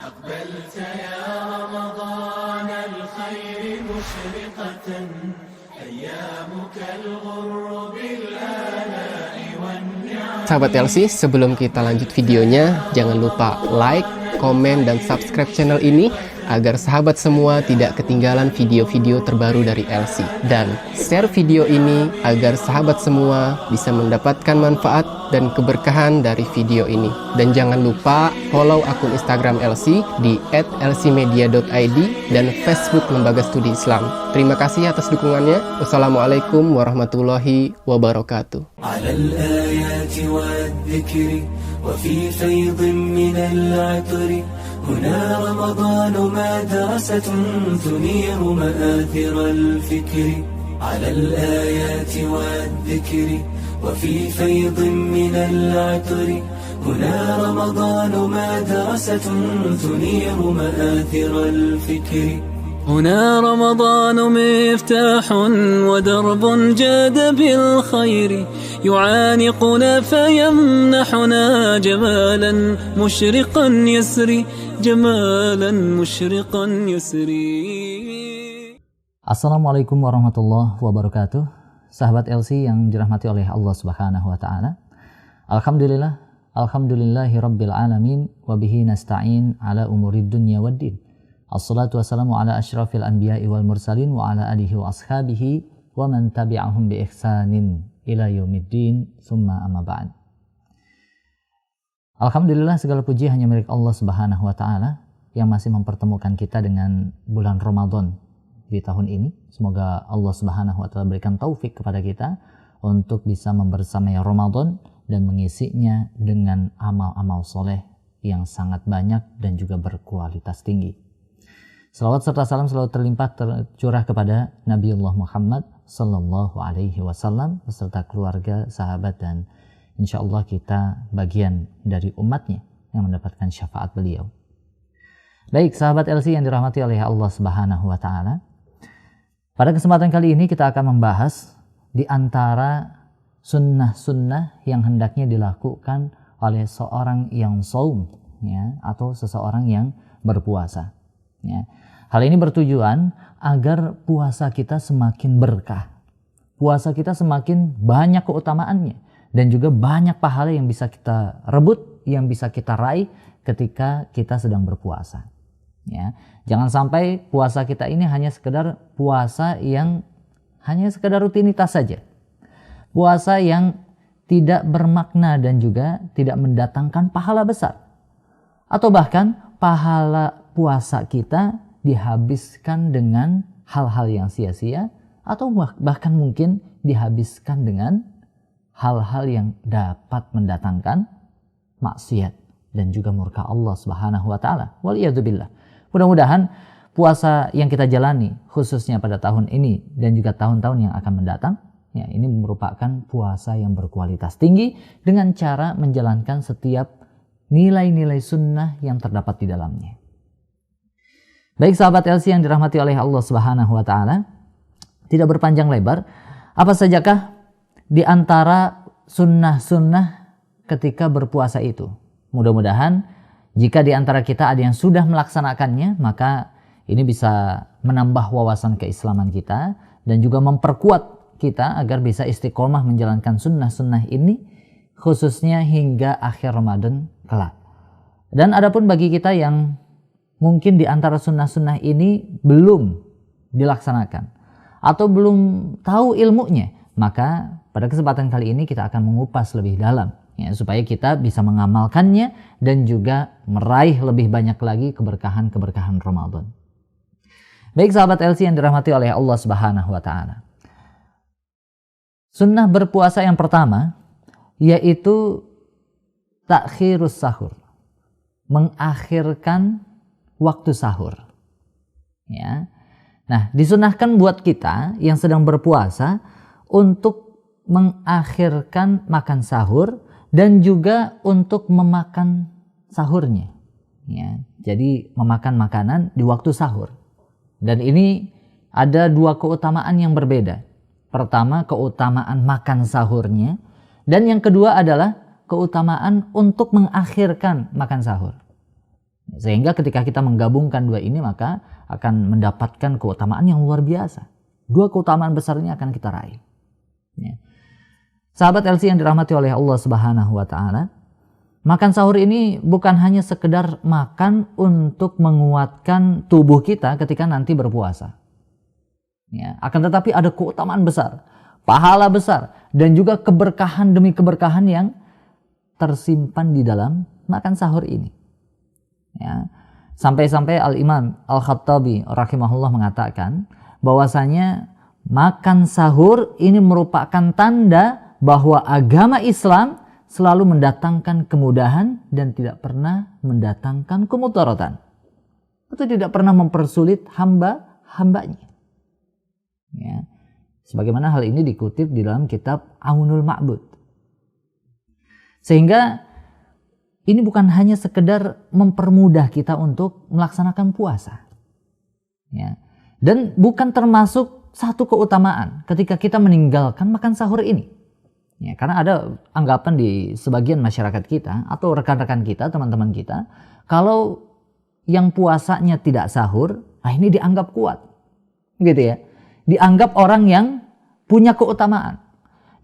أقبلت يا رمضان الخير مشرقة أيامك الغر بالآلاء والنعم. Sahabat LC, sebelum kita lanjut videonya, jangan lupa like, komen, dan subscribe channel ini agar sahabat semua tidak ketinggalan video-video terbaru dari LC. Dan share video ini agar sahabat semua bisa mendapatkan manfaat dan keberkahan dari video ini. Dan jangan lupa follow akun Instagram LC di @lcmedia.id dan Facebook Lembaga Studi Islam. Terima kasih atas dukungannya. Wassalamualaikum warahmatullahi wabarakatuh. وفي فيض من العطر هنا رمضان مدرسة تنير مآثر الفكر على الآيات والذكر وفي فيض من العطر هنا رمضان مدرسة تنير مآثر الفكر هنا رمضان مفتاح ودرب جاد بالخير يعانقنا فيمنحنا جمالا مشرقا يسري جمالا مشرقا يسري. Assalamualaikum warahmatullahi wabarakatuh. Sahabat LC yang dirahmati oleh Allah Subhanahu wa taala. Alhamdulillahi rabbil alamin wa bihi nasta'in ala umurid dunya waddin. Assalatu wassalamu ala asyrafil anbiya'i wal mursalin wa ala alihi wa ashabihi wa man tabi'ahum bi ihsanin ila yaumiddin summa amma ba'd. Alhamdulillah, segala puji hanya milik Allah Subhanahu wa taala yang masih mempertemukan kita dengan bulan Ramadan di tahun ini. Semoga Allah Subhanahu wa taala berikan taufik kepada kita untuk bisa membersamai Ramadan dan mengisinya dengan amal-amal soleh yang sangat banyak dan juga berkualitas tinggi. Salawat serta salam selalu terlimpah tercurah kepada Nabiullah Muhammad sallallahu alaihi wasallam beserta keluarga, sahabat, dan insyaallah kita bagian dari umatnya yang mendapatkan syafaat beliau. Baik, sahabat LC yang dirahmati oleh Allah Subhanahu wa taala. Pada kesempatan kali ini kita akan membahas di antara sunnah-sunnah yang hendaknya dilakukan oleh seorang yang saum, ya, atau seseorang yang berpuasa. Ya. Hal ini bertujuan agar puasa kita semakin berkah, puasa kita semakin banyak keutamaannya, dan juga banyak pahala yang bisa kita rebut, yang bisa kita raih ketika kita sedang berpuasa. Ya. Jangan sampai puasa kita ini hanya sekedar puasa yang hanya sekedar rutinitas saja, puasa yang tidak bermakna dan juga tidak mendatangkan pahala besar, atau bahkan pahala puasa kita dihabiskan dengan hal-hal yang sia-sia, atau bahkan mungkin dihabiskan dengan hal-hal yang dapat mendatangkan maksiat dan juga murka Allah Subhanahu wa taala. Waliyadzubillah. Mudah-mudahan puasa yang kita jalani khususnya pada tahun ini dan juga tahun-tahun yang akan mendatang, ya, ini merupakan puasa yang berkualitas tinggi dengan cara menjalankan setiap nilai-nilai sunnah yang terdapat di dalamnya. Baik, sahabat LC yang dirahmati oleh Allah Subhanahu wa taala, tidak berpanjang lebar, apa sajakah di antara sunnah-sunnah ketika berpuasa itu? Mudah-mudahan jika di antara kita ada yang sudah melaksanakannya, maka ini bisa menambah wawasan keislaman kita dan juga memperkuat kita agar bisa istiqomah menjalankan sunnah-sunnah ini khususnya hingga akhir Ramadan kelak. Dan adapun bagi kita yang mungkin di antara sunnah-sunnah ini belum dilaksanakan atau belum tahu ilmunya, maka pada kesempatan kali ini kita akan mengupas lebih dalam, ya, supaya kita bisa mengamalkannya dan juga meraih lebih banyak lagi keberkahan-keberkahan Ramadan. Baik, sahabat LC yang dirahmati oleh Allah Subhanahu wa taala. Sunnah berpuasa yang pertama yaitu takhirus sahur, mengakhirkan waktu sahur. Ya. Nah, disunahkan buat kita yang sedang berpuasa untuk mengakhirkan makan sahur dan juga untuk memakan sahurnya. Ya. Jadi memakan makanan di waktu sahur. Dan ini ada dua keutamaan yang berbeda. Pertama, keutamaan makan sahurnya, dan yang kedua adalah keutamaan untuk mengakhirkan makan sahur. Sehingga ketika kita menggabungkan dua ini, maka akan mendapatkan keutamaan yang luar biasa. Dua keutamaan besar ini akan kita raih. Ya. Sahabat LC yang dirahmati oleh Allah Subhanahu wa Ta'ala, makan sahur ini bukan hanya sekedar makan untuk menguatkan tubuh kita ketika nanti berpuasa. Ya, akan tetapi ada keutamaan besar, pahala besar, dan juga keberkahan demi keberkahan yang tersimpan di dalam makan sahur ini. Ya. Sampai-sampai Al-Imam Al-Khattabi rahimahullah mengatakan bahwasanya makan sahur ini merupakan tanda bahwa agama Islam selalu mendatangkan kemudahan dan tidak pernah mendatangkan kemudaratan, atau tidak pernah mempersulit hamba-hambanya. Ya. Sebagaimana hal ini dikutip di dalam kitab Aunul Ma'bud. Sehingga ini bukan hanya sekedar mempermudah kita untuk melaksanakan puasa. Ya. Dan bukan termasuk satu keutamaan ketika kita meninggalkan makan sahur ini. Ya, karena ada anggapan di sebagian masyarakat kita atau rekan-rekan kita, teman-teman kita, kalau yang puasanya tidak sahur, ini dianggap kuat. Gitu ya. Dianggap orang yang punya keutamaan.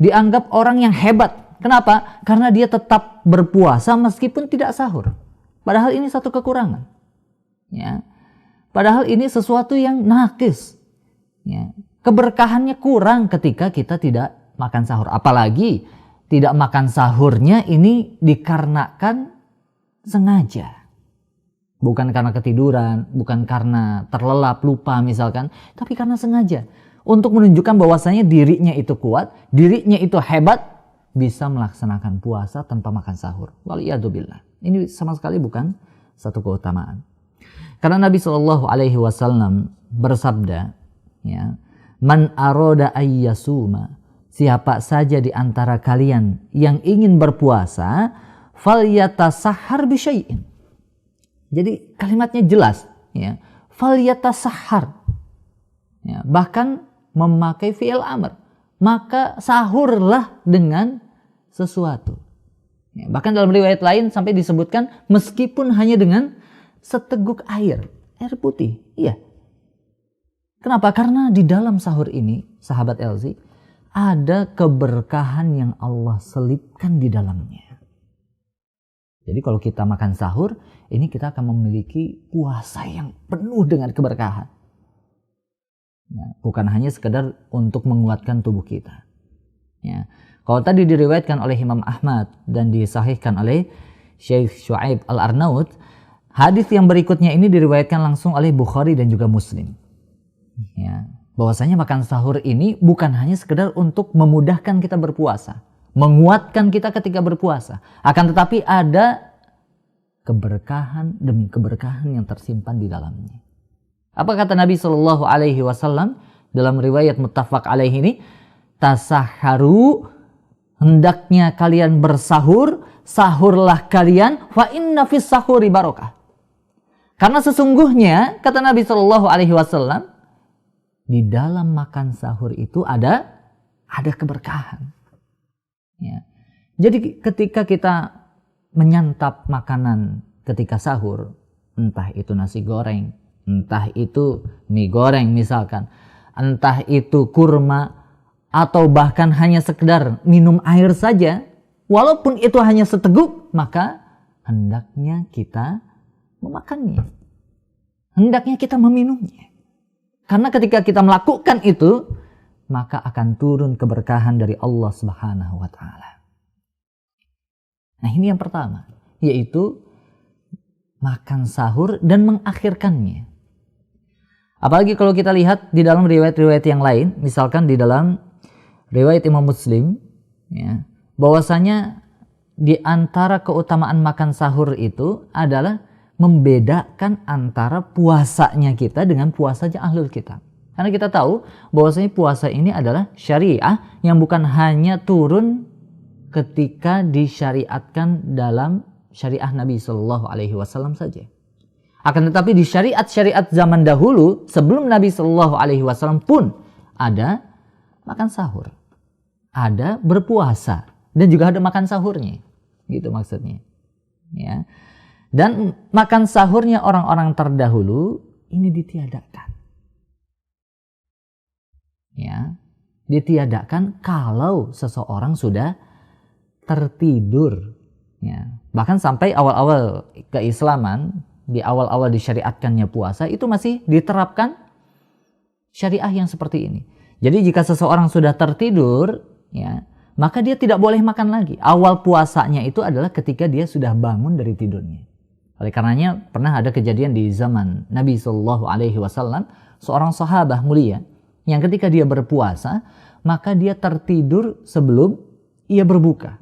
Dianggap orang yang hebat. Kenapa? Karena dia tetap berpuasa meskipun tidak sahur. Padahal ini satu kekurangan. Ya. Padahal ini sesuatu yang nakis. Ya. Keberkahannya kurang ketika kita tidak makan sahur. Apalagi tidak makan sahurnya ini dikarenakan sengaja. Bukan karena ketiduran, bukan karena terlelap, lupa misalkan. Tapi karena sengaja. Untuk menunjukkan bahwasanya dirinya itu kuat, dirinya itu hebat, bisa melaksanakan puasa tanpa makan sahur. Waliyadzubillah. Ini sama sekali bukan satu keutamaan. Karena Nabi SAW bersabda, ya, man aroda ayyasuma, siapa saja di antara kalian yang ingin berpuasa, falyatasahhar bisyai'in. Jadi kalimatnya jelas, ya, falyatasahhar. Ya, bahkan memakai fi'il amr. Maka sahurlah dengan sesuatu. Ya, bahkan dalam riwayat lain sampai disebutkan meskipun hanya dengan seteguk air putih. Iya. Kenapa? Karena di dalam sahur ini, sahabat LZ, ada keberkahan yang Allah selipkan di dalamnya. Jadi kalau kita makan sahur, ini kita akan memiliki puasa yang penuh dengan keberkahan. Ya, bukan hanya sekedar untuk menguatkan tubuh kita. Ya. Kalau tadi diriwayatkan oleh Imam Ahmad dan disahihkan oleh Syekh Syuaib Al-Arnaud, hadis yang berikutnya ini diriwayatkan langsung oleh Bukhari dan juga Muslim. Ya. Bahwasanya makan sahur ini bukan hanya sekedar untuk memudahkan kita berpuasa, menguatkan kita ketika berpuasa, akan tetapi ada keberkahan demi keberkahan yang tersimpan di dalamnya. Apa kata Nabi Shallallahu Alaihi Wasallam dalam riwayat muttafaq alaih ini? Tasahharu, hendaknya kalian bersahur, sahurlah kalian, fa inna fis sahuri barokah. Karena sesungguhnya kata Nabi Shallallahu Alaihi Wasallam, di dalam makan sahur itu ada keberkahan. Ya. Jadi ketika kita menyantap makanan ketika sahur, entah itu nasi goreng, entah itu mie goreng misalkan, entah itu kurma, atau bahkan hanya sekedar minum air saja, walaupun itu hanya seteguk, maka hendaknya kita memakannya. Hendaknya kita meminumnya. Karena ketika kita melakukan itu, maka akan turun keberkahan dari Allah Subhanahu wa Ta'ala. Nah, ini yang pertama, yaitu makan sahur dan mengakhirkannya. Apalagi kalau kita lihat di dalam riwayat-riwayat yang lain, misalkan di dalam riwayat Imam Muslim, ya, bahwasanya di antara keutamaan makan sahur itu adalah membedakan antara puasanya kita dengan puasanya ahlul kitab. Karena kita tahu bahwasanya puasa ini adalah syariah yang bukan hanya turun ketika disyariatkan dalam syariah Nabi Shallallahu Alaihi Wasallam saja. Akan tetapi di syariat-syariat zaman dahulu sebelum Nabi Shallallahu Alaihi Wasallam pun ada makan sahur, ada berpuasa, dan juga ada makan sahurnya, gitu maksudnya. Ya. Dan makan sahurnya orang-orang terdahulu ini ditiadakan. Ya, ditiadakan kalau seseorang sudah tertidur. Ya, bahkan sampai awal-awal keislaman, di awal-awal disyariatkannya puasa, itu masih diterapkan syariah yang seperti ini. Jadi jika seseorang sudah tertidur, ya, maka dia tidak boleh makan lagi. Awal puasanya itu adalah ketika dia sudah bangun dari tidurnya. Oleh karenanya pernah ada kejadian di zaman Nabi SAW, seorang sahabat mulia yang ketika dia berpuasa, maka dia tertidur sebelum ia berbuka.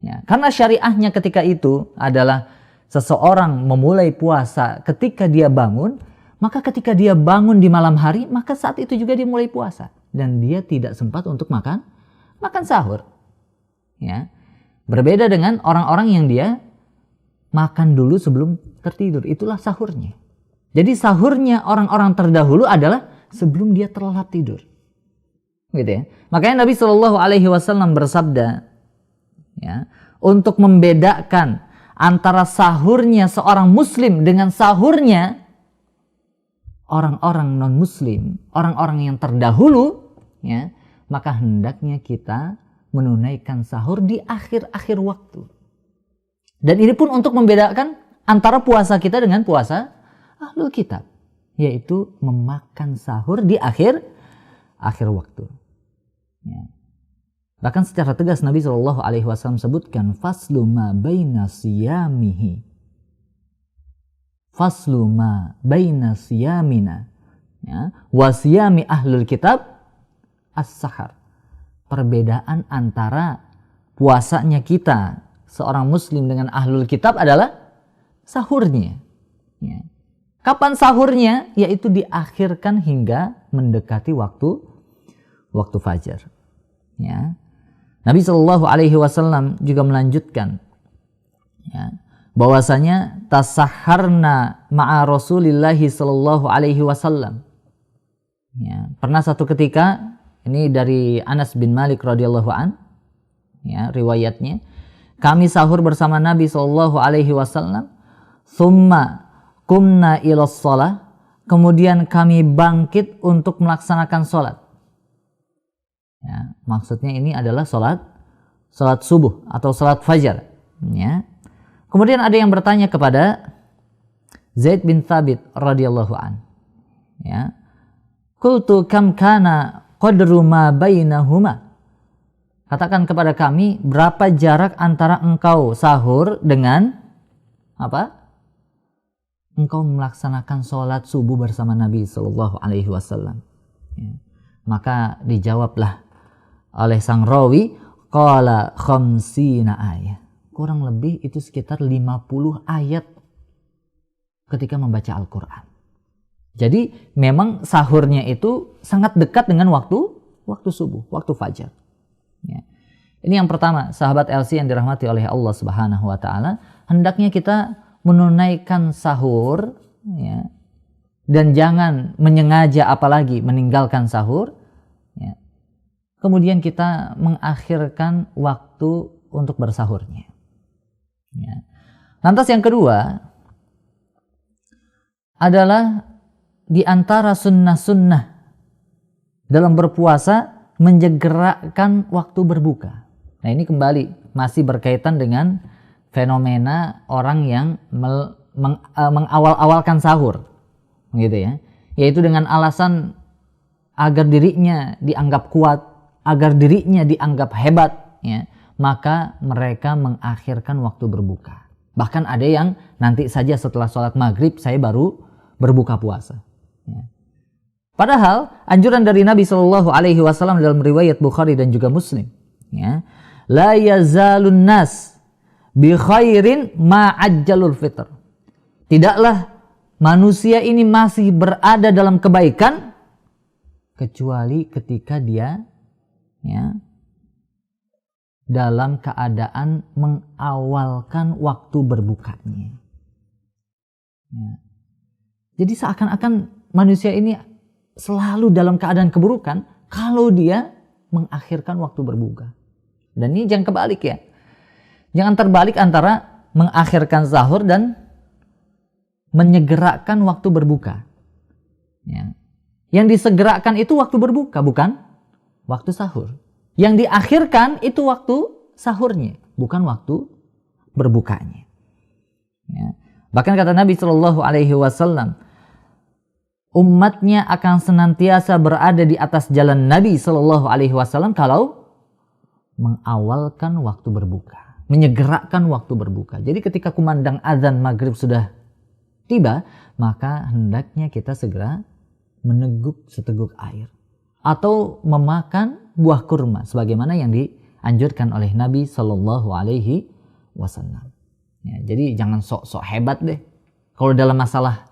Ya, karena syariahnya ketika itu adalah seseorang memulai puasa ketika dia bangun, maka ketika dia bangun di malam hari, maka saat itu juga dia mulai puasa. Dan dia tidak sempat untuk makan sahur. Ya. Berbeda dengan orang-orang yang dia makan dulu sebelum tertidur. Itulah sahurnya. Jadi sahurnya orang-orang terdahulu adalah sebelum dia terlelap tidur. Gitu ya. Makanya Nabi SAW bersabda, ya, untuk membedakan antara sahurnya seorang muslim dengan sahurnya orang-orang non-muslim, orang-orang yang terdahulu, ya, maka hendaknya kita menunaikan sahur di akhir-akhir waktu. Dan ini pun untuk membedakan antara puasa kita dengan puasa ahlul kitab, yaitu memakan sahur di akhir waktu. Ya. Bahkan secara tegas Nabi SAW sebutkan faslu ma baina siyamihi, faslu ma baina siyamina, ya, wa siyami ahlul kitab as-sahar. Perbedaan antara puasanya kita seorang muslim dengan ahlul kitab adalah sahurnya. Ya. Kapan sahurnya? Yaitu diakhirkan hingga mendekati waktu fajar. Ya. Nabi SAW juga melanjutkan, ya, bahwasanya tasaharna ma'a Rasulillahi SAW. Ya. Pernah satu ketika, ini dari Anas bin Malik radhiyallahu an, ya, riwayatnya, kami sahur bersama Nabi SAW, summa kumna ilas sholah, kemudian kami bangkit untuk melaksanakan sholat. Ya, maksudnya ini adalah sholat subuh atau sholat fajar. Ya. Kemudian ada yang bertanya kepada Zaid bin Thabit radhiyallahu an, ya, qultu kam kana qadru ma bainahuma, katakan kepada kami berapa jarak antara engkau sahur dengan apa? Engkau melaksanakan sholat subuh bersama Nabi SAW. Ya. Maka dijawablah oleh sang rawi, qala khamsina ayat. Kurang lebih itu sekitar 50 ayat ketika membaca Al-Quran. Jadi memang sahurnya itu sangat dekat dengan waktu subuh, waktu fajar. Ya. Ini yang pertama, sahabat LC yang dirahmati oleh Allah Subhanahu wa taala, hendaknya kita menunaikan sahur, ya, dan jangan menyengaja apalagi meninggalkan sahur, ya. Kemudian kita mengakhirkan waktu untuk bersahurnya. Ya. Lantas yang kedua adalah di antara sunnah-sunnah dalam berpuasa menyegerakan waktu berbuka. Nah, ini kembali masih berkaitan dengan fenomena orang yang mengawal-awalkan sahur, gitu ya. Yaitu dengan alasan agar dirinya dianggap kuat, agar dirinya dianggap hebat, ya, maka mereka mengakhirkan waktu berbuka. Bahkan ada yang nanti saja setelah sholat maghrib saya baru berbuka puasa. Ya. Padahal anjuran dari Nabi SAW dalam riwayat Bukhari dan juga Muslim, ya, la yazalun nas bi khairin ma'ajjalul fitr. Tidaklah manusia ini masih berada dalam kebaikan kecuali ketika dia, ya, dalam keadaan mengawalkan waktu berbukanya. Ya. Jadi seakan-akan manusia ini selalu dalam keadaan keburukan kalau dia mengakhirkan waktu berbuka. Dan ini jangan kebalik, ya. Jangan terbalik antara mengakhirkan sahur dan menyegerakan waktu berbuka. Ya. Yang disegerakan itu waktu berbuka, bukan waktu sahur. Yang diakhirkan itu waktu sahurnya, bukan waktu berbukanya. Ya. Bahkan kata Nabi Shallallahu Alaihi Wasallam, umatnya akan senantiasa berada di atas jalan Nabi Shallallahu Alaihi Wasallam kalau mengawalkan waktu berbuka, menyegerakan waktu berbuka. Jadi ketika kumandang azan maghrib sudah tiba, maka hendaknya kita segera meneguk seteguk air atau memakan buah kurma sebagaimana yang dianjurkan oleh Nabi Shallallahu Alaihi Wasallam. Ya, jadi jangan sok-sok hebat deh kalau dalam masalah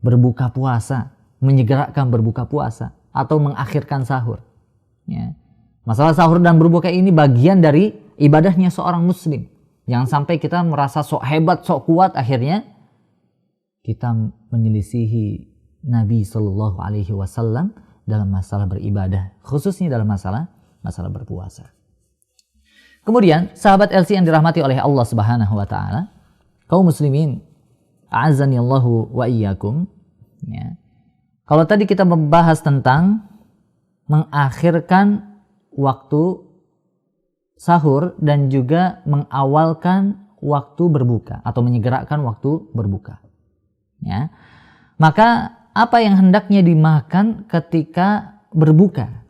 berbuka puasa, menyegerakan berbuka puasa atau mengakhirkan sahur. Ya. Masalah sahur dan berbuka ini bagian dari ibadahnya seorang muslim. Jangan sampai kita merasa sok hebat, sok kuat, akhirnya kita menyelisihi Nabi Shallallahu Alaihi Wasallam dalam masalah beribadah, khususnya dalam masalah berpuasa. Kemudian sahabat LC yang dirahmati oleh Allah Subhanahu Wa Taala, kaum muslimin, a'azzani Allahu wa iyyakum. Ya. Kalau tadi kita membahas tentang mengakhirkan waktu sahur dan juga mengawalkan waktu berbuka atau menyegerakan waktu berbuka. Ya. Maka apa yang hendaknya dimakan ketika berbuka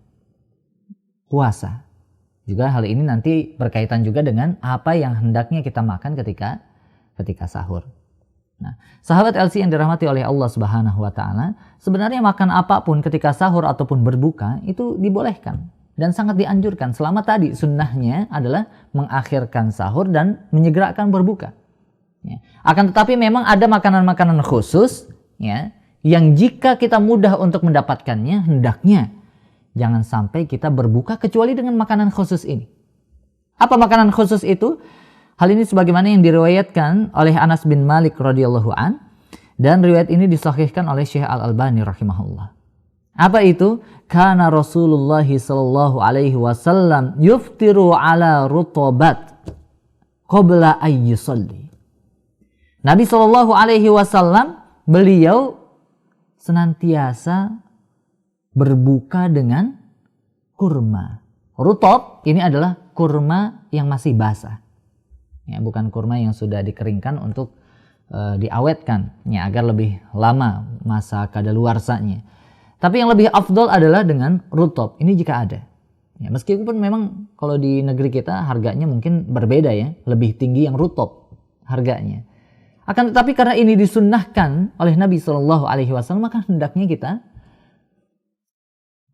puasa? Juga hal ini nanti berkaitan juga dengan apa yang hendaknya kita makan ketika sahur. Nah, sahabat LC yang dirahmati oleh Allah Subhanahu Wa Taala, sebenarnya makan apapun ketika sahur ataupun berbuka itu dibolehkan dan sangat dianjurkan selama tadi sunnahnya adalah mengakhirkan sahur dan menyegerakan berbuka. Ya. Akan tetapi memang ada makanan-makanan khusus, ya, yang jika kita mudah untuk mendapatkannya, hendaknya jangan sampai kita berbuka kecuali dengan makanan khusus ini. Apa makanan khusus itu? Hal ini sebagaimana yang diriwayatkan oleh Anas bin Malik radhiyallahu an, dan riwayat ini disahihkan oleh Syekh Al-Albani rahimahullah. Apa itu? Kana Rasulullah sallallahu alaihi wasallam yuftiru ala rutabat qabla ay yusalli. Nabi sallallahu alaihi wasallam beliau senantiasa berbuka dengan kurma. Rutob ini adalah kurma yang masih basah. Ya, bukan kurma yang sudah dikeringkan untuk diawetkan ya, agar lebih lama masa kadaluarsanya. Tapi yang lebih afdol adalah dengan rutob. Ini jika ada. Ya, meskipun memang kalau di negeri kita harganya mungkin berbeda ya, lebih tinggi yang rutob harganya. Akan tetapi karena ini disunnahkan oleh Nabi Shallallahu Alaihi Wasallam, maka hendaknya kita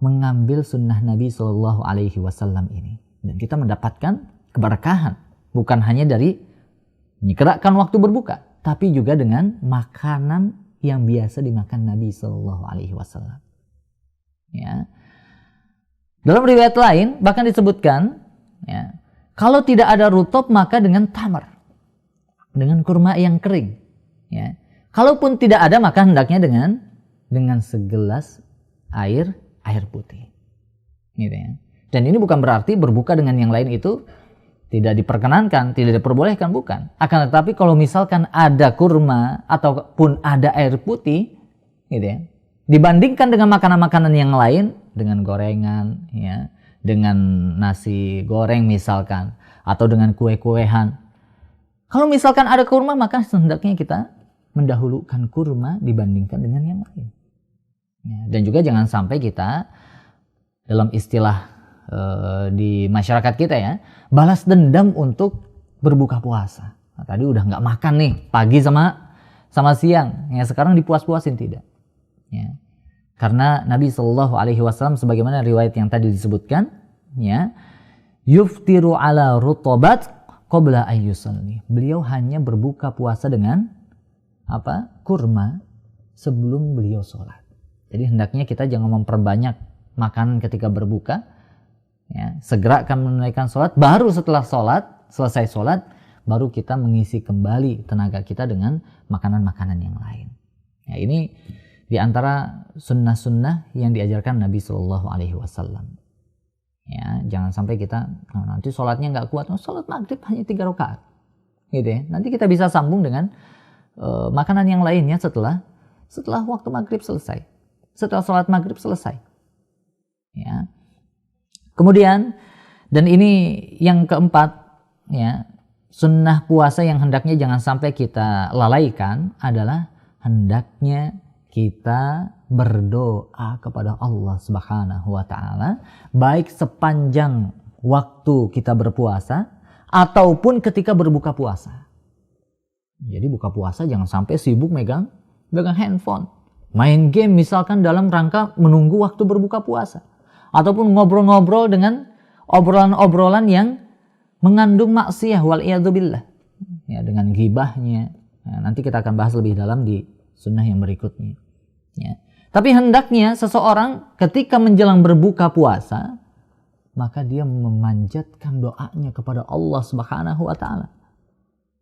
mengambil sunnah Nabi Shallallahu Alaihi Wasallam ini, dan kita mendapatkan keberkahan bukan hanya dari menyegerakan waktu berbuka, tapi juga dengan makanan yang biasa dimakan Nabi Shallallahu Alaihi Wasallam. Ya. Dalam riwayat lain bahkan disebutkan, ya, kalau tidak ada rutob maka dengan tamar, dengan kurma yang kering. Ya. Kalaupun tidak ada maka hendaknya dengan segelas air putih. Gitu ya. Dan ini bukan berarti berbuka dengan yang lain itu tidak diperkenankan, tidak diperbolehkan, bukan. Akan tetapi kalau misalkan ada kurma ataupun ada air putih, gitu ya, dibandingkan dengan makanan-makanan yang lain, dengan gorengan, ya, dengan nasi goreng misalkan, atau dengan kue-kuehan. Kalau misalkan ada kurma, maka hendaknya kita mendahulukan kurma dibandingkan dengan yang lain. Ya, dan juga jangan sampai kita dalam istilah di masyarakat kita ya, balas dendam untuk berbuka puasa. Nah, tadi udah nggak makan nih pagi sama siang, ya sekarang dipuas-puasin, tidak. Ya. Karena Nabi Shallallahu Alaihi Wasallam sebagaimana riwayat yang tadi disebutkan, ya, yuftiru ala rutobat qabla ayyusalli. Beliau hanya berbuka puasa dengan kurma sebelum beliau sholat. Jadi hendaknya kita jangan memperbanyak makanan ketika berbuka. Ya, segera akan menunaikan sholat, baru setelah selesai sholat, baru kita mengisi kembali tenaga kita dengan makanan-makanan yang lain. Ya, ini diantara sunnah-sunnah yang diajarkan Nabi Shallallahu Alaihi Wasallam. Ya, jangan sampai kita nanti sholatnya nggak kuat, sholat maghrib hanya 3 rakaat, gitu ya. Nanti kita bisa sambung dengan makanan yang lainnya setelah waktu maghrib selesai, setelah sholat maghrib selesai. Ya. Kemudian, dan ini yang keempat, ya, sunnah puasa yang hendaknya jangan sampai kita lalaikan adalah hendaknya kita berdoa kepada Allah Subhanahu wa Ta'ala, baik sepanjang waktu kita berpuasa ataupun ketika berbuka puasa. Jadi buka puasa jangan sampai sibuk megang handphone, main game misalkan dalam rangka menunggu waktu berbuka puasa, ataupun ngobrol-ngobrol dengan obrolan-obrolan yang mengandung maksiyah wal'iyadzubillah, ya, dengan ghibahnya. Nah, nanti kita akan bahas lebih dalam di sunnah yang berikutnya. Ya. Tapi hendaknya seseorang ketika menjelang berbuka puasa, maka dia memanjatkan doanya kepada Allah Subhanahu wa Ta'ala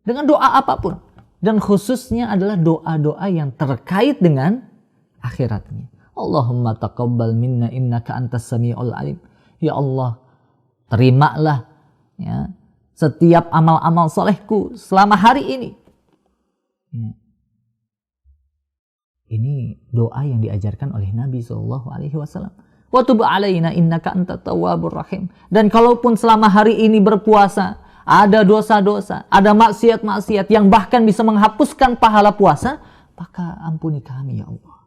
dengan doa apapun, dan khususnya adalah doa-doa yang terkait dengan akhiratnya. Allahumma taqabbal minna innaka antas sami'ul alim. Ya Allah, terimalah, ya, setiap amal-amal solehku selama hari ini. Ya. Ini doa yang diajarkan oleh Nabi SAW. Wa tub alaina innaka antat tawwabur rahim. Dan kalaupun selama hari ini berpuasa ada dosa-dosa, ada maksiat-maksiat yang bahkan bisa menghapuskan pahala puasa, maka ampuni kami ya Allah.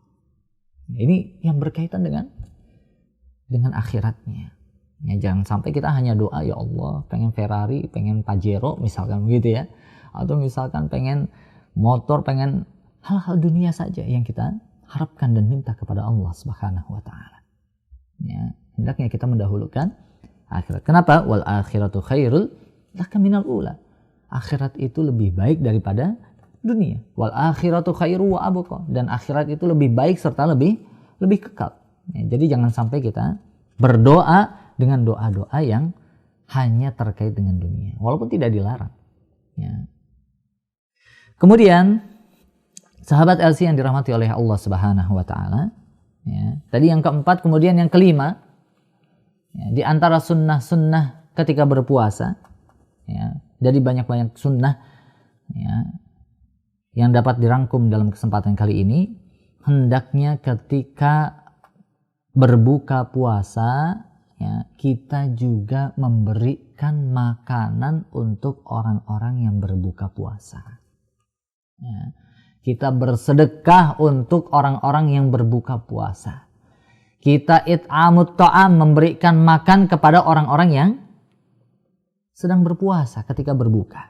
Ini yang berkaitan dengan akhiratnya. Ya, jangan sampai kita hanya doa, ya Allah, pengen Ferrari, pengen Pajero misalkan begitu ya. Atau misalkan pengen motor, pengen hal-hal dunia saja yang kita harapkan dan minta kepada Allah Subhanahu wa Ta'ala. Ya, hendaknya kita mendahulukan akhirat. Kenapa? Wal akhiratu khairul laka minal ula. Akhirat itu lebih baik daripada dunia. Wal akhiratu khairu wa abqa. Dan akhirat itu lebih baik serta lebih kekal. Ya, jadi jangan sampai kita berdoa dengan doa-doa yang hanya terkait dengan dunia, walaupun tidak dilarang. Ya. Kemudian sahabat LC yang dirahmati oleh Allah Subhanahu wa Ta'ala, ya, tadi yang keempat, kemudian yang kelima, ya, di antara sunnah-sunnah ketika berpuasa, ya, dari banyak-banyak sunnah, ya, yang dapat dirangkum dalam kesempatan kali ini, hendaknya ketika berbuka puasa, ya, kita juga memberikan makanan untuk orang-orang yang berbuka puasa. Ya. Kita bersedekah untuk orang-orang yang berbuka puasa. Kita it'amut ta'am, memberikan makan kepada orang-orang yang sedang berpuasa ketika berbuka.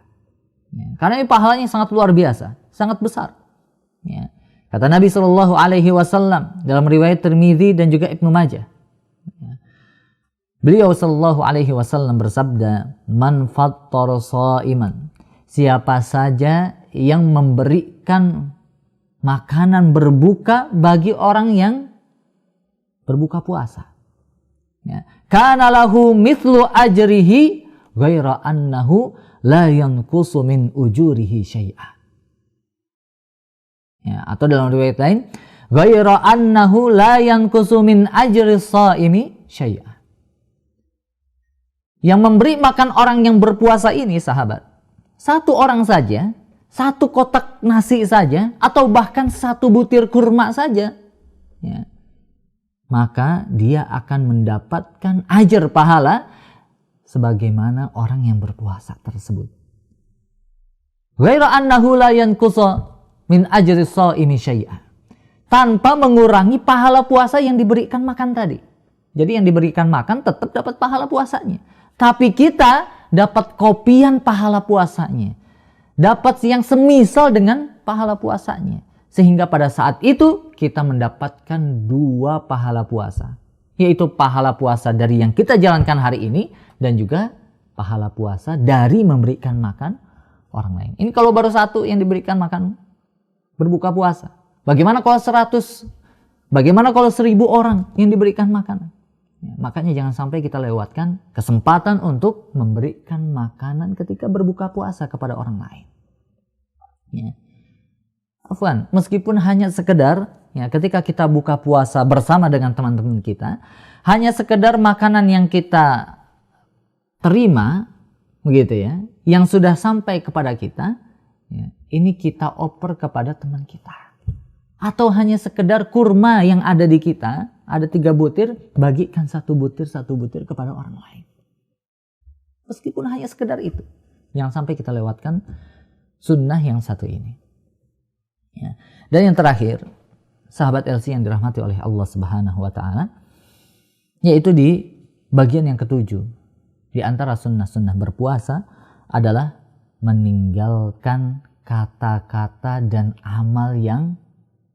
Ya. Karena ini pahalanya sangat luar biasa, sangat besar. Ya. Kata Nabi SAW dalam riwayat Tirmidzi dan juga Ibnu Majah. Ya. Beliau SAW bersabda, "Man fattara sha'iman." Siapa saja yang memberikan makanan berbuka bagi orang yang berbuka puasa, ya, kana lahu mithlu ajrihi ghaira annahu la yanqusu min ujurihi syai'a. Ya, atau dalam riwayat lain, ghaira annahu la yanqusu min ajri shaimi syai'a. Yang memberi makan orang yang berpuasa ini, sahabat, satu orang saja, satu kotak nasi saja, atau bahkan satu butir kurma saja, ya, maka dia akan mendapatkan ajar pahala sebagaimana orang yang berpuasa tersebut. Ghaira annahu la yanqusu min ajri shaimi syai'a. Tanpa mengurangi pahala puasa yang diberikan makan tadi. Jadi yang diberikan makan tetap dapat pahala puasanya. Tapi kita dapat kopian pahala puasanya. Dapat yang semisal dengan pahala puasanya. Sehingga pada saat itu kita mendapatkan dua pahala puasa. Yaitu pahala puasa dari yang kita jalankan hari ini dan juga pahala puasa dari memberikan makan orang lain. Ini kalau baru satu yang diberikan makan berbuka puasa. Bagaimana kalau 100? Bagaimana kalau 1000 orang yang diberikan makanan? Ya, makanya jangan sampai kita lewatkan kesempatan untuk memberikan makanan ketika berbuka puasa kepada orang lain. Ya. Afwan, meskipun hanya sekedar, ya, ketika kita buka puasa bersama dengan teman-teman kita, hanya sekedar makanan yang kita terima, begitu ya, yang sudah sampai kepada kita, ya, ini kita oper kepada teman kita. Atau hanya sekedar kurma yang ada di kita, ada 3 butir, bagikan 1 butir kepada orang lain. Meskipun hanya sekedar itu. Jangan sampai kita lewatkan sunnah yang satu ini. Ya. Dan yang terakhir, sahabat LC yang dirahmati oleh Allah Subhanahu wa Ta'ala, yaitu di bagian yang ke-7, di antara sunnah-sunnah berpuasa adalah meninggalkan kata-kata dan amal yang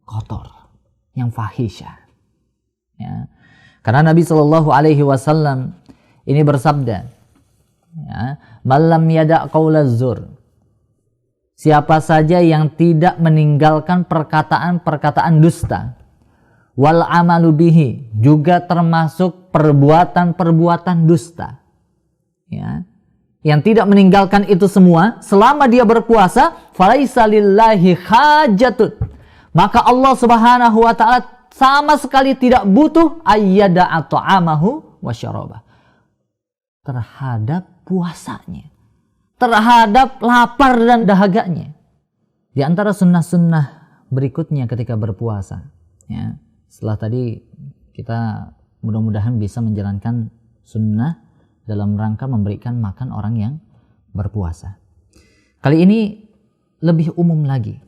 kotor, yang fahisyah. Ya. Karena Nabi Shallallahu Alaihi Wasallam ini bersabda, ya, malam yada' qaulaz zur, siapa saja yang tidak meninggalkan perkataan-perkataan dusta, wal amalu bihi, juga termasuk perbuatan-perbuatan dusta, ya, yang tidak meninggalkan itu semua selama dia berpuasa, falaisa lillahi hajatun, maka Allah Subhanahu wa Ta'ala sama sekali tidak butuh ayyada'a ta'amahu wa syarabah, terhadap puasanya, terhadap lapar dan dahaganya. Di antara sunnah-sunnah berikutnya ketika berpuasa, ya, setelah tadi kita mudah-mudahan bisa menjalankan sunnah dalam rangka memberikan makan orang yang berpuasa. Kali ini lebih umum lagi,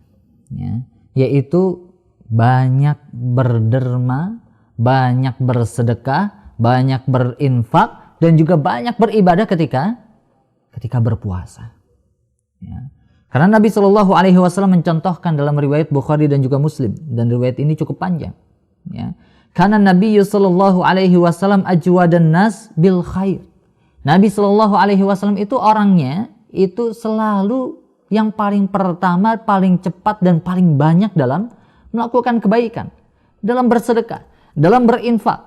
ya, yaitu banyak berderma, banyak bersedekah, banyak berinfak, dan juga banyak beribadah ketika berpuasa. Ya. Karena Nabi Shallallahu Alaihi Wasallam mencontohkan dalam riwayat Bukhari dan juga Muslim, dan riwayat ini cukup panjang. Ya. Karena Nabi Shallallahu Alaihi Wasallam ajwadan nas bil khair. Nabi Shallallahu Alaihi Wasallam itu orangnya itu selalu yang paling pertama, paling cepat dan paling banyak dalam melakukan kebaikan, dalam bersedekah, dalam berinfak,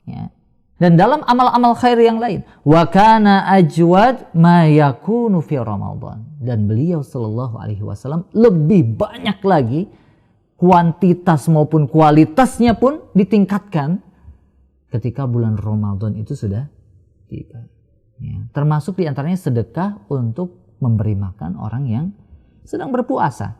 ya, dan dalam amal-amal khair yang lain. Wa kana ajwad ma yakunu fi Ramadan. Dan beliau Shallallahu Alaihi Wasallam lebih banyak lagi, kuantitas maupun kualitasnya pun ditingkatkan ketika bulan Ramadan itu sudah tiba. Ya, termasuk diantaranya sedekah untuk memberi makan orang yang sedang berpuasa,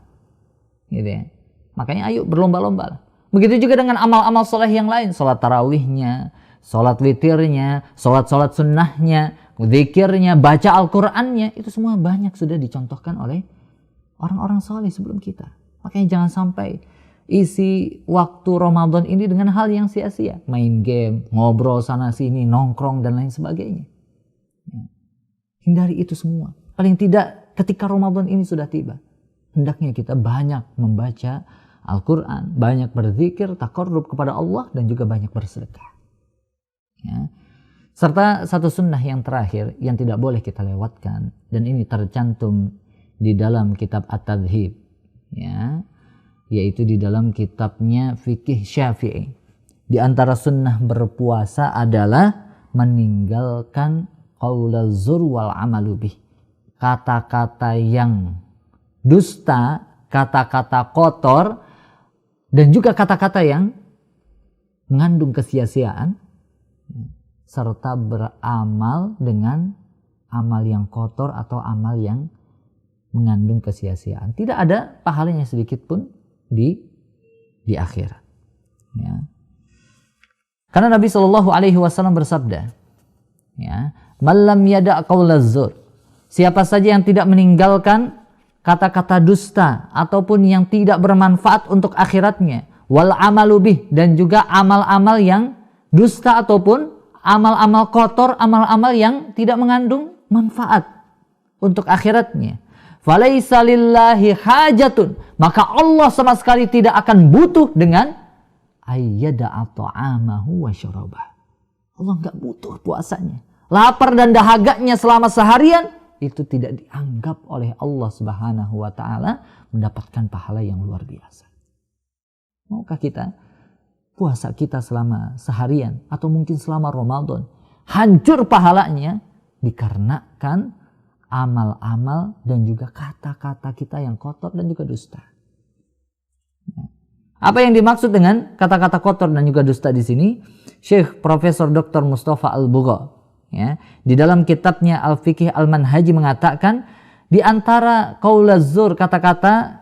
gitu ya. Makanya ayo berlomba-lomba. Begitu juga dengan amal-amal soleh yang lain, sholat tarawihnya, sholat witirnya, sholat sunnahnya, zikirnya, baca Al-Qur'annya, itu semua banyak sudah dicontohkan oleh orang-orang soleh sebelum kita. Makanya jangan sampai isi waktu Ramadan ini dengan hal yang sia-sia, main game, ngobrol sana sini, nongkrong dan lain sebagainya. Hindari itu semua. Paling tidak ketika Ramadan ini sudah tiba, hendaknya kita banyak membaca Al-Quran, banyak berzikir, taqarrub kepada Allah, dan juga banyak bersedekah. Ya. Serta satu sunnah yang terakhir yang tidak boleh kita lewatkan, dan ini tercantum di dalam kitab At-Tadhib, ya, yaitu di dalam kitabnya Fikih Syafi'i. Di antara sunnah berpuasa adalah meninggalkan qaulaz zur wal amalu bih, kata-kata yang dusta, kata-kata kotor, dan juga kata-kata yang mengandung kesia-siaan, serta beramal dengan amal yang kotor atau amal yang mengandung kesia-siaan. Tidak ada pahalanya sedikit pun di akhirat. Ya. Karena Nabi Shallallahu Alaihi Wasallam bersabda, ya, malam yada' qaulaz zur, siapa saja yang tidak meninggalkan kata-kata dusta ataupun yang tidak bermanfaat untuk akhiratnya, wal amalu bih, dan juga amal-amal yang dusta ataupun amal-amal kotor, amal-amal yang tidak mengandung manfaat untuk akhiratnya, falaisa lillahi hajatun, maka Allah sama sekali tidak akan butuh dengan ayyada'a ta'amahu wa syarabah. Allah enggak butuh puasanya, lapar dan dahaganya selama seharian itu tidak dianggap oleh Allah Subhanahu wa Ta'ala mendapatkan pahala yang luar biasa. Maukah kita puasa kita selama seharian atau mungkin selama Ramadan hancur pahalanya dikarenakan amal-amal dan juga kata-kata kita yang kotor dan juga dusta? Apa yang dimaksud dengan kata-kata kotor dan juga dusta di sini? Syekh Profesor Dr. Mustafa Al-Bugha, ya, di dalam kitabnya Al-Fiqh Al-Manhaji mengatakan, Di antara qaul az-zur, kata-kata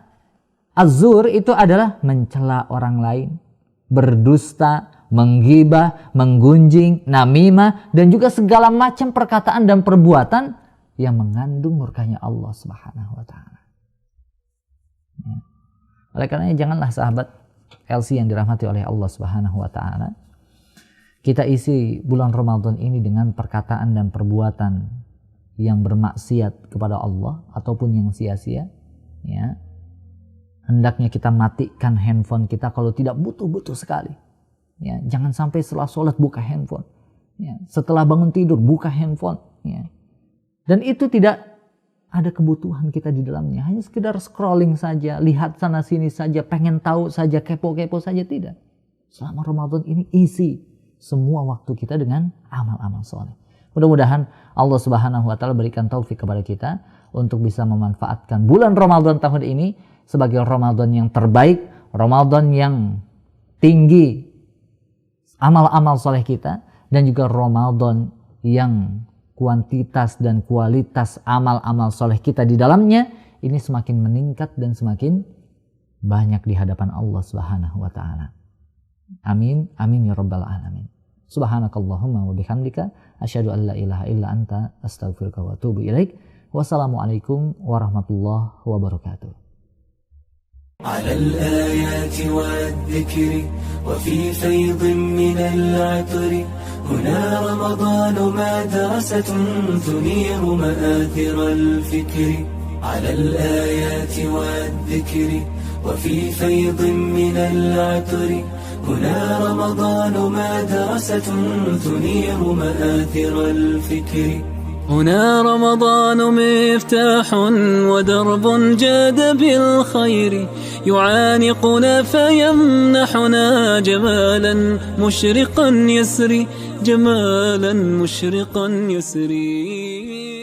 az-zur itu adalah mencela orang lain, berdusta, menggibah, menggunjing, namimah, dan juga segala macam perkataan dan perbuatan yang mengandung murkanya Allah Subhanahu wa taala. Ya. Oleh karenanya janganlah sahabat LC yang dirahmati oleh Allah Subhanahu wa taala, kita isi bulan Ramadan ini dengan perkataan dan perbuatan yang bermaksiat kepada Allah ataupun yang sia-sia, ya. Hendaknya kita matikan handphone kita kalau tidak butuh-butuh sekali. Ya, jangan sampai setelah sholat buka handphone. Ya, setelah bangun tidur buka handphone. Ya. Dan itu tidak ada kebutuhan kita di dalamnya. Hanya sekedar scrolling saja, lihat sana sini saja, pengen tahu saja, kepo-kepo saja, tidak. Selama Ramadan ini isi semua waktu kita dengan amal-amal soleh. Mudah-mudahan Allah Subhanahu wa taala berikan taufik kepada kita untuk bisa memanfaatkan bulan Ramadan tahun ini sebagai Ramadan yang terbaik, Ramadan yang tinggi amal-amal soleh kita, dan juga Ramadan yang kuantitas dan kualitas amal-amal soleh kita di dalamnya ini semakin meningkat dan semakin banyak di hadapan Allah Subhanahu wa taala. Amin, amin ya rabbal alamin. Subhanakallahumma wa bihamdika asyhadu an la ilaha illa anta astaghfiruka wa atubu ilaik. Wassalamualaikum warahmatullahi wabarakatuh. على الآيات والذكر وفي فيض من العطر هنا رمضان مدرسة تنير مآثر الفكر على الآيات والذكر وفي فيض من العطر هنا رمضان مدرسة تنير مآثر الفكر هنا رمضان مفتاح ودرب جاد بالخير يعانقنا فيمنحنا جمالا مشرقا يسري جمالا مشرقا يسري